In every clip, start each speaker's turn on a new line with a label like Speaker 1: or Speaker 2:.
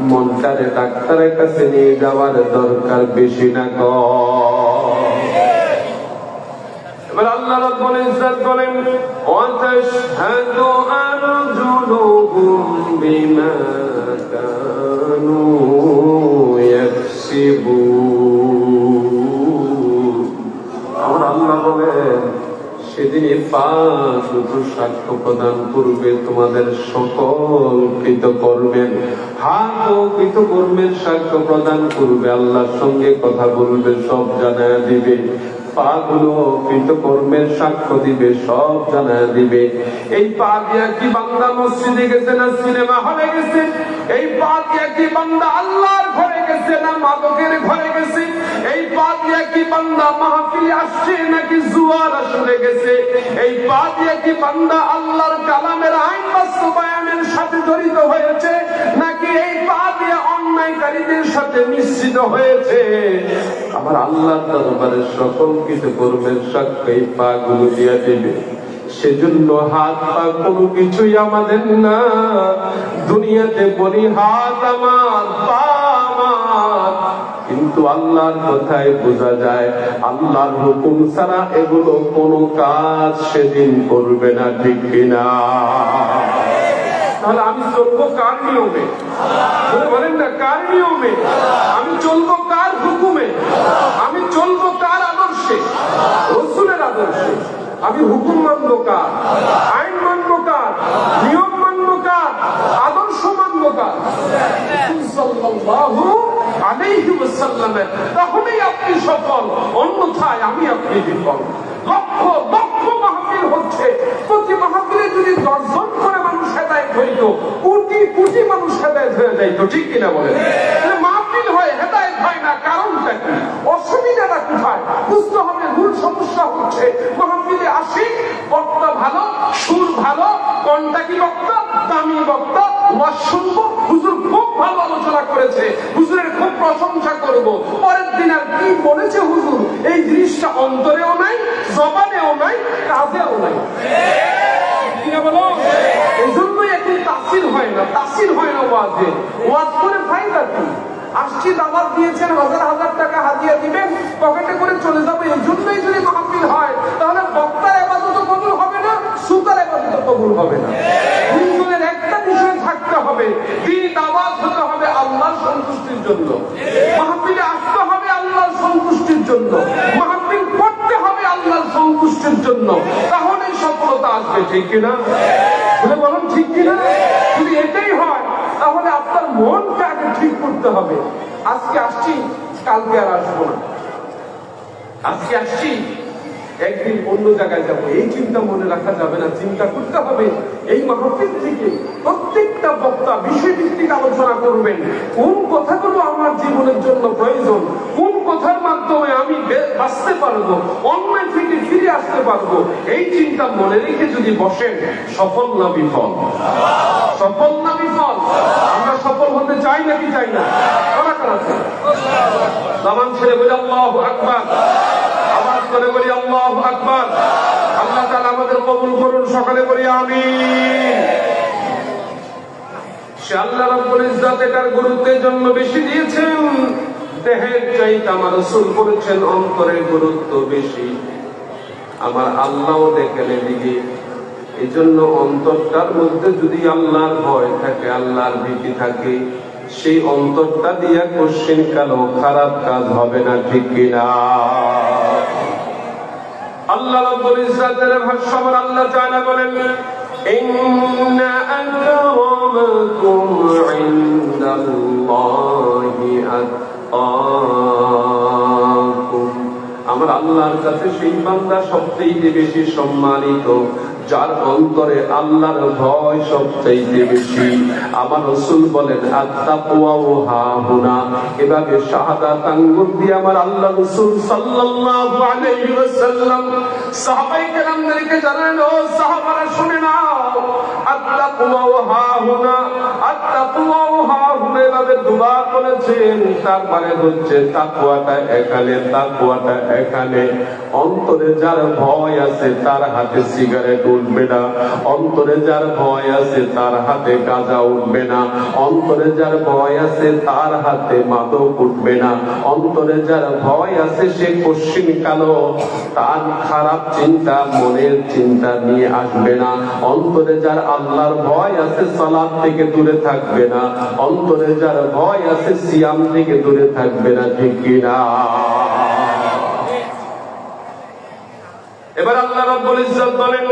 Speaker 1: মনটারে ডাক্তারের কাছে নিয়ে যাওয়ার দরকার বেশি না কম। এবার আল্লাহ রাব্বুল ইজ্জত বলেন ওয়া তাশহাদু আরজুলুহুম বিমা কানু ইয়াকসিবুন। আমার আল্লাহ বলেন সেদিন পা দুটো সাক্ষ্য প্রদান করবে তোমাদের সকল কৃতকর্মের, হাতও কৃতকর্মের সাক্ষ্য প্রদান করবে, আল্লাহর সঙ্গে কথা বলবে, সব জানায়া দিবে। পা গুলো কৃতকর্মের সাক্ষ্য দিবে, সব জানায়া দিবে। এই পা দিয়া কি বান্দা মসজিদে গেছে না সিনেমা হলে গেছে? এই পা দিয়া কি বান্দা আল্লাহর ঘরে গেছে না মাদকের ঘরে গেছে? এই পা দিয়া কি বান্দা মাহফিলে আসছে নাকি জুয়ার আসরে গেছে? এই পা দিয়া কি বান্দা আল্লাহর কালামের আইন বাস্তবায়নের সাথে জড়িত হয়েছে নাকি এই পা দিয়া অন্যায়কারীদের সাথে মিশ্রিত হয়েছে? আমার আল্লাহর দরবারে সকল কিছু কর্মের সাক্ষ্য এই পা গুলো দিয়া দিবে। সেজন্য হাত পা কোনো কিছুই আমাদের না। দুনিয়াতে বলি হাত আমার, পা আমার, কিন্তু আল্লাহর কথায় বোঝা যায় আল্লাহর হুকুম ছাড়া এগুলো কোনো কাজ সেদিন করবে না, ঠিক কিনা? তাহলে আমি চলবো কার নিয়মে? বলেন না, কার নিয়মে? আমি চলবো কার হুকুমে? আমি চলবো কার আদর্শে? রাসূলের আদর্শে। আমি হুকুম মানব কার? আইন মানব কার? নিয়ম মানব কার? আদর্শ মানব কার? সাল্লাল্লাহু আলাইহি ওয়াসাল্লামের। তখনই আপনি সফল, অন্যথায় আমি আপনি বিফল। লক্ষ লক্ষ মাহফিল হচ্ছে, প্রতি মাহফিলে যদি 10 জন করে মানুষ হেদায়েত হইত, কোটি কোটি মানুষ হেদায়েত হয়ে যাইত, ঠিক কিনা বলেন? মাহফিল হয়, হেদায়েত হয় না, কারণটা কি? অসুবিধাটা কোথায়? বুঝতে হবে। মূল সমস্যা হচ্ছে মাহফিলে আসি, বক্তা ভালো, সুর ভালো, কোনটা কি বক্তা? দামি বক্তা। ওয়াজ শুনবো, হুজুর খুব ভালো আলোচনা করেছে, হুজুরের খুব প্রশংসা করব। পরের দিন আর কি বলেছে হুজুর এই জিনিসটা অন্তরেও নাই, জবানেও নাই, কাজেও নাই। এই জন্যই এখন তাসির হয় না, তাসির হয় না ওয়াজে। ওয়াজ করে ফায়দা কি? আসছি, দাওয়াত দিয়েছেন, হাজার হাজার টাকা হাদিয়া দিবেন, পকেটে করে চলে যাবে। এই জন্যই যদি মাহফিল হয় তাহলে বক্তার ইবাদত কবুল হবে না, শ্রোতার ইবাদত কবুল হবে না। দুইজনের একটা বিষয় থাকতে হবে, দিন দাওয়াত হতে হবে আল্লাহর সন্তুষ্টির জন্য, মাহফিলে আসতে হবে আল্লাহর সন্তুষ্টির জন্য, মাহফিল করতে হবে আল্লাহর সন্তুষ্টির জন্য, তাহলেই সফলতা আসবে, ঠিক কিনা? বলুন ঠিক কিনা? যদি এটাই হয় তাহলে আপনার মনকে আগে ঠিক করতে হবে। আজকে আসছি, কালকে আর আসবো না। আজকে আসছি, একদিন অন্য জায়গায় যাবো, এই চিন্তা মনে রাখা যাবে না। চিন্তা করতে হবে এই মাহফিল থেকে প্রত্যেকটা বক্তা বিষয়ভিত্তিক আলোচনা করবেন। কোন কথাগুলো আমার জীবনের জন্য প্রয়োজন, কোন কথার মাধ্যমে আমি বাঁচতে পারবো, অন্যায় থেকে ফিরে আসতে পারবো, এই চিন্তা মনে রেখে যদি বসেন, সফল না বিফল? সফল না বিফল? আমরা সফল হতে চাই নাকি চাই না? কারা কারা চাই? দামান ছেড়ে বলে আল্লাহু আকবার, আওয়াজ করে বলি আল্লাহু আকবার। আল্লাহ তাআলা আমাদের কবুল করুন, সকালে বলি আমিন। সে আল্লাহ রাব্বুল ইজ্জত এটার গুরুত্বের জন্য বেশি দিয়েছেন। দেহের চাইতে আমার রাসূল করেছেন অন্তরের গুরুত্ব বেশি। আমার আল্লাহও দেখেন এদিকে। এই জন্য অন্তরটার মধ্যে যদি আল্লাহর ভয় থাকে, আল্লাহর ভীতি থাকে, সেই অন্তরটা দিয়া কোশ্চিন কালো খারাপ কাজ হবে না, ঠিক কিনা? আল্লাহ রাব্বুল ইজ্জতের ভাষায় আল্লাহ তাআলা বলেন ইন্না আকরামাকুম ইনদাল্লাহি আতকাকুম। আমার আল্লাহর কাছে সেই বান্দা সবচেয়ে বেশি সম্মানিত যার অন্তরে আল্লাহর ভয় সবচেয়ে বেশি। আমার রাসূল বলেন আত-তাকওয়া হাহুনা। এভাবে শাহাদাত আঙ্গুল দিয়ে আমার আল্লাহ রাসূল সাল্লাল্লাহু আলাইহি ওয়াসাল্লাম সাহাবায়ে কেরামদেরকে জানালেন, ও সাহাবারা শুনে নাও, আত-তাকওয়া হাহুনা, আত-তাকওয়া হাহুনা।
Speaker 2: যেভাবে দোয়া করেছেন তার মানে হচ্ছে তাকওয়াটা এখানে অন্তরে যার ভয় আছে তার হাতে সিগারেট উঠবে না, অন্তরে যার ভয় আছে তার হাতে গাঁজা উঠবে না, অন্তরে যার ভয় আছে তার হাতে মাদক উঠবে না, অন্তরে যার ভয় আছে সে কশ্চিন কালো তার খারাপ চিন্তা মনের চিন্তা নিয়ে আসবে না, অন্তরে যার আল্লাহর ভয় আছে সালাত থেকে দূরে থাকবে না, অন্তরে যার ভয় আছে সিয়াম থেকে দূরে থাকবে না, ঠিক কিনা? এবার আল্লাহ রাব্বুল ইজ্জত বলেন,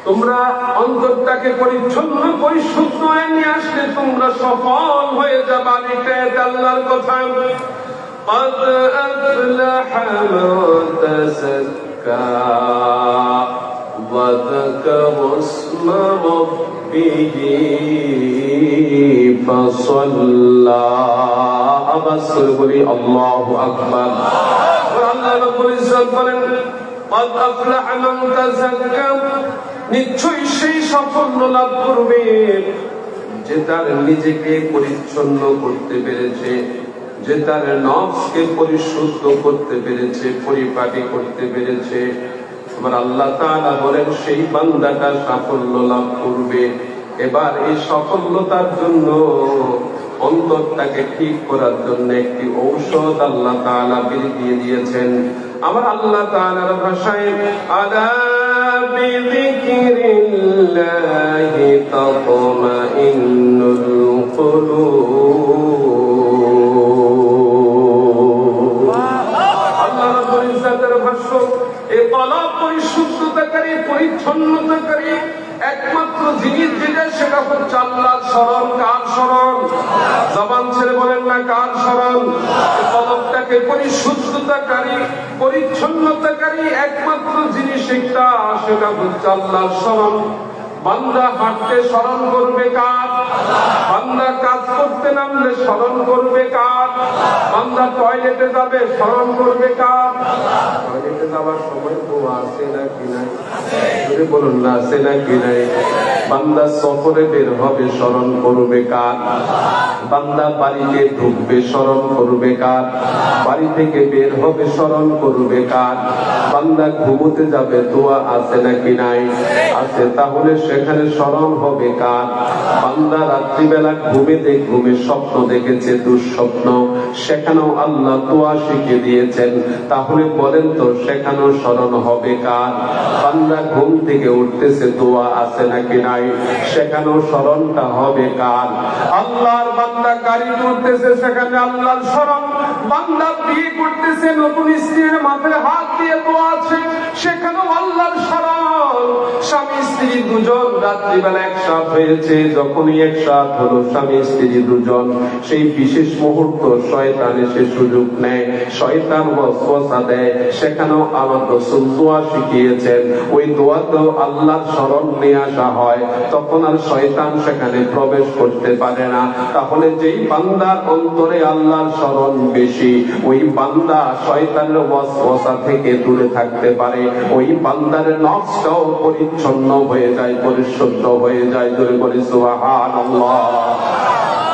Speaker 2: তোমরা অন্তরটাকে পরিচ্ছন্ন পরিশুদ্ধ নিয়ে আসলে তোমরা সফল হয়ে যাবে। এটা আল্লাহর কথা। قد أفلح من تزكى وذكر اسم ربه فصلى أبصر بلي الله أكبر الله رب العزة বলেন قد أفلح من تزكى নিশ্চয়ই সেই সাফল্য লাভ করবে যে তার নিজেকে পরিচ্ছন্ন করতে পেরেছে, যে তার নফসকে পরিশুদ্ধ করতে পেরেছে, পরিপাটি করতে পেরেছে। আমার আল্লাহ তাআলা বলেন সেই বান্দাটা সাফল্য লাভ করবে। এবার এই সফলতার জন্য অন্তরটাকে ঠিক করার জন্য একটি ঔষধ আল্লাহ তাআলা দিয়ে দিয়েছেন। আমার আল্লাহ তাআলার ভাষায় আলা বিযিকরিল্লাহি তাতমাইন্নুল কুলুব। আল্লাহ রাব্বুল ইজ্জতের ভাষ্য, এই কলব পরিশুদ্ধতাকারী পরিচ্ছন্নতাকারী একমাত্র জিনিস যেটা সেটা হচ্ছে আল্লাহর স্মরণ। কার স্মরণ? জবান ছেড়ে বলেন না কার স্মরণ? কলবটাকে পরিশুদ্ধতাকারী পরিচ্ছন্নতাকারী একমাত্র জিনিস একটা, সেটা হচ্ছে আল্লাহর স্মরণ। বান্দা হাঁটতে স্মরণ করবে কার? বান্দা কাজ করতে নামলে স্মরণ করবে কার? বান্দা টয়লেটে যাবে স্মরণ করবে কার? টয়লেটে যাওয়ার সময় দোয়া আছে নাকি নাই? যদি বলুন না আছে নাকি নাই? বান্দা সফরে বের হবে স্মরণ করবে কার? বান্দা বাড়িতে ঢুকবে স্মরণ করবে কার? বাড়ি থেকে বের হবে স্মরণ করবে কার? বান্দা ঘুমোতে যাবে দোয়া আছে নাকি নাই? আছে। তাহলে সেখানে স্মরণ হবে কার? বান্দা রাত্রিবেলা ঘুমে স্বপ্ন দেখেছে, দুঃস্বপ্ন, সেখানেও আল্লাহ দোয়া শিখিয়ে দিয়েছেন। তাহলে বলেন তো সেখানেও স্মরণ হবে কার? বান্দা ঘুম থেকে উঠতেছে দোয়া আছে নাকি নাই? সেখানেও স্মরণটা হবে কার? আল্লাহর বান্দা গাড়ি উঠতেছে সেখানে আল্লাহর স্মরণ। বান্দা বিয়ে করতেছে, নতুন স্ত্রীর মাথায় হাত দিয়ে দোয়া আছে, সেখানেও আল্লাহর স্মরণ। স্বামী স্ত্রী দুজন রাত্রিবেলা একসাথ হয়েছে, যখনই একসাথ হলো স্বামী স্ত্রী দুজন, সেই বিশেষ মুহূর্ত শয়তান এসে সুযোগ নেয়, শয়তান ওয়াসওয়াসা দেয়, সেখানেও আমার রাসূল দোয়া শিখিয়েছেন। ওই দোয়াতেও আল্লাহর স্মরণ নিয়ে আসা হয়, তখন আর শয়তান সেখানে প্রবেশ করতে পারে না। তাহলে যেই বান্দার অন্তরে আল্লাহর স্মরণ বেশি, ওই বান্দা শয়তানের ওয়াসওয়াসা থেকে দূরে থাকতে পারে, ওই বান্দার নফসটাও পরিচ্ছন্ন হয়ে যায়, পরিশুদ্ধ হয়ে যায়। জোরে বলি সুবহানাল্লাহ।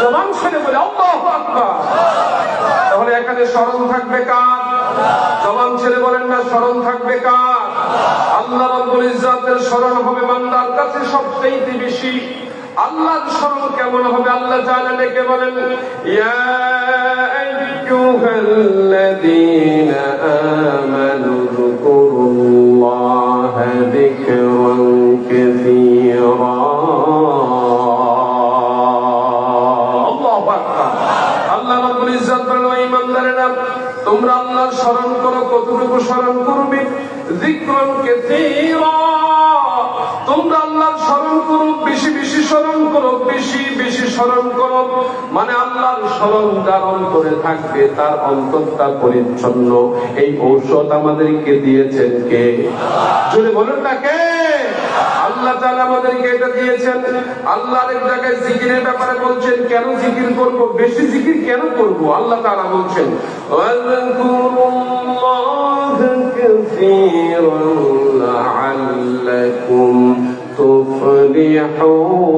Speaker 2: জবান ছেড়ে বলে আল্লাহু আকবার। তাহলে এখানে স্মরণ থাকবে কার? জবান ছেড়ে বলেন না স্মরণ থাকবে কার? আল্লাহ রাব্বুল ইজ্জতের স্মরণ হবে বান্দার কাছে সবচেয়ে বেশি। আল্লাহর স্মরণ কেমন হবে? আল্লাহ তাআলা ডেকে বলেন, ইয়া আইয়ুহাল্লাযীনা আমানু যকুরুল্লাহা যিকরান কাসীরা। আল্লাহু আকবার। আল্লাহ রাব্বুল ইজ্জত বলেন, ও ঈমানদারেরা, তোমরা আল্লাহর স্মরণ করো। কতটুকু স্মরণ করবে? যিকরান কাসীরা। তোমরা আল্লাহর স্মরণ করো, বেশি বেশি স্মরণ করো, বেশি বেশি স্মরণ করো। মানে আল্লাহর স্মরণ যার অন্তরে থাকবে তার অন্তরটা পরিচ্ছন্ন। এই ঔষধ আমাদেরকে দিয়েছেন কে? জোরে বলুন না কে? আল্লাহ তাআলা আমাদেরকে এটা দিয়েছেন। আল্লাহ এক জায়গায় জিকিরের ব্যাপারে বলছেন, কেন জিকির করব, বেশি জিকির কেন করব? আল্লাহ তাআলা বলছেন, ওয়াযকুরুল্লাহা কাসীরান লাআল্লাকুম তুফলিহুন।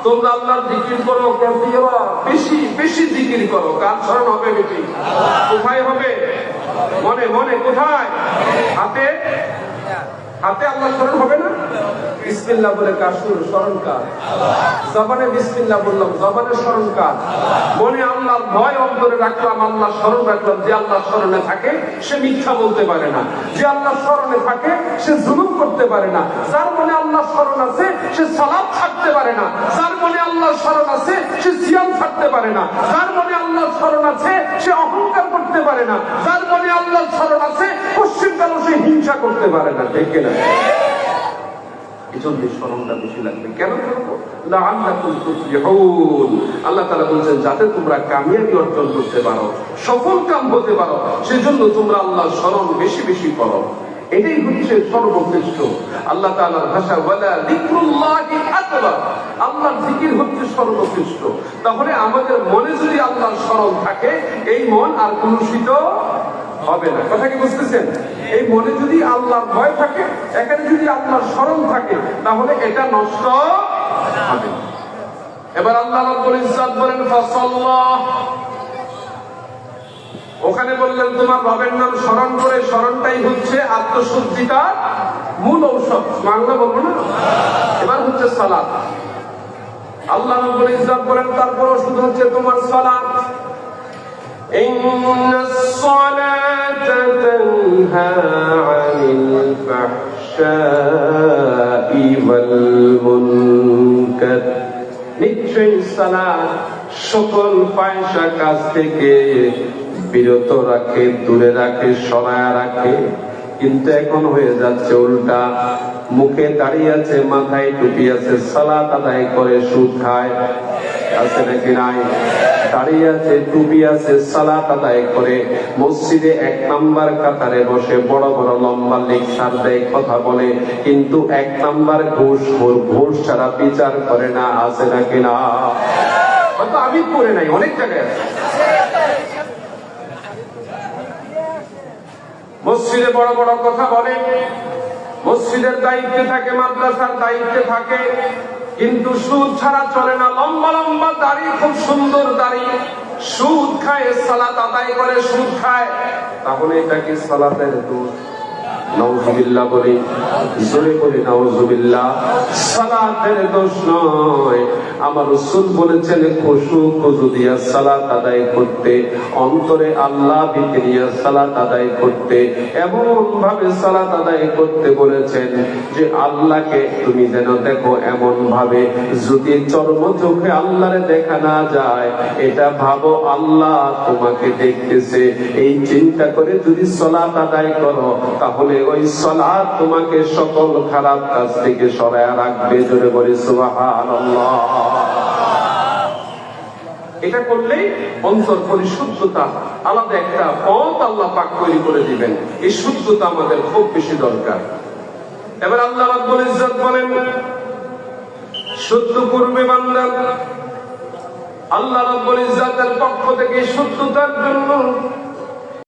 Speaker 2: তোমরা আল্লাহর জিকির করো, কাসীরা, বেশি বেশি জিকির করো। কার স্মরণ হবে বেশি? কোথায় হবে? মনে মনে। কোথায়? হাতে। হাতে আল্লাহ স্মরণ হবে না? বিসমিল্লাহ বলে কাসুর স্মরণ কার? জবানে বিসমিল্লাহ বললাম, জবানে স্মরণ কার? মনে আল্লাহর ভয় অন্তরে রাখলাম, আল্লাহ স্মরণ রাখলাম। যে আল্লাহ স্মরণে থাকে সে মিথ্যা বলতে পারে না। যে আল্লাহ স্মরণে থাকে সে জুলুম করতে পারে না। যার মনে আল্লাহ স্মরণ আছে সে সালাত ছাড়তে পারে না। যার মনে আল্লাহ স্মরণ আছে সে সিয়াম ছাড়তে পারে না। যার মনে আল্লাহ স্মরণ আছে সে অহংকার করতে পারে না। যার মনে আল্লাহ স্মরণ আছে পশ্চিমকালও সে হিংসা করতে পারে না। ঠিক কিনা? এজন্য স্মরণটা বেশি লাগবে। কেন করবো? লাআল্লাকুম তুফলিহুন। আল্লাহ তাআলা বলছেন যাতে তোমরা কামিয়াবি অর্জন করতে পারো, সফল কাম হতে পারো, সেজন্য তোমরা আল্লাহর স্মরণ বেশি বেশি করো। এটাই হচ্ছে সর্বশ্রেষ্ঠ। আল্লাহ তাআলার ভাষা ওয়ালা যিকরুল্লাহি আকবার। আল্লাহর জিকির হচ্ছে সর্বশ্রেষ্ঠ। তাহলে আমাদের মনে যদি আল্লাহর স্মরণ থাকে, এই মন আর কলুষিত হবে না। কথা কি বুঝতেছেন? এই মনে যদি আল্লাহর ভয় থাকে, এখানে যদি আল্লাহর স্মরণ থাকে, তাহলে এটা নষ্ট হবে। এবার আল্লাহ রাব্বুল ইজ্জত বলেন ফাসাল্লাহ। ওখানে বললেন তোমার রবের নাম স্মরণ করে। স্মরণটাই হচ্ছে আত্মশুদ্ধিটার মূল ঔষধ। বাংলা বলবো না? এবার হচ্ছে সালাত। আল্লাহ রাব্বুল ইজ্জত বলেন তারপর ওষুধ হচ্ছে তোমার সালাত। ইন্নাস সালাতা তানহা আনিল ফাহশাই ওয়াল মুনকার। নিশ্চয়ই সালাত সকল ফাহিশা কাজ থেকে বিরত রাখে, দূরে রাখে, সরায়া রাখে। কিন্তু এখন হয়ে যাচ্ছে উল্টা। মুখে দাঁড়িয়ে আছে, মাথায় টুপি আছে, সালাত আদায় করে সুদ খায়। আছে নাকি নাই? দাঁড়িয়ে আছে, টুপি আছে, সালাত আদায় করে মসজিদে 1 নাম্বার কাতারে বসে বড় বড় লম্বা লেকচার দেয়, কথা বলে, কিন্তু 1 নাম্বার ঘুষখোর, ঘুষ ছাড়া বিচার করে না। আছে নাকি না? হয়তো আমি করে নাই, অনেক জায়গায় আছে। মসজিদে বড় বড় কথা বলে, মসজিদের দায়িত্বে থাকে, মাদ্রাসার দায়িত্বে থাকে, কিন্তু সুদ ছাড়া চলে না। লম্বা লম্বা দাড়ি, খুব সুন্দর দাড়ি, সুদ খায়, সালাত আদায় করে, সুদ খায়। তাহলে এটা কি সালাতের দোষ? নাউযুবিল্লাহ বলি, জোরে বলি নাউযুবিল্লাহ। সালাতের দোষ নয়। আমার রাসূল বলেছেন খুশু দিয়া সালাত আদায় করতে, অন্তরে আল্লাহ ভীতি নিয়ে সালাত আদায় করতে, এমন ভাবে সালাত আদায় করতে বলেছেন যে আল্লাহকে তুমি যেন দেখো এমন ভাবে, যদি চর্ম চোখে আল্লাহরে দেখা না যায়, এটা ভাবো আল্লাহ তোমাকে দেখতেছে। এই চিন্তা করে যদি সালাত আদায় করো, তাহলে ওই সালাত তোমাকে সকল খারাপ কাজ থেকে সরায়া রাখবে। জোরে বলি সুবহানাল্লাহ। এটা করলেই অন্তর পরিশুদ্ধতা, আলাদা একটা পথ আল্লাহ পাক তৈরি করে দিবেন। এই শুদ্ধতা আমাদের খুব বেশি দরকার। এবার আল্লাহ রাব্বুল ইজ্জত বলেন শুদ্ধ করবে বান্দা। আল্লাহ রাব্বুল ইজ্জতের পক্ষ থেকে শুদ্ধতার জন্য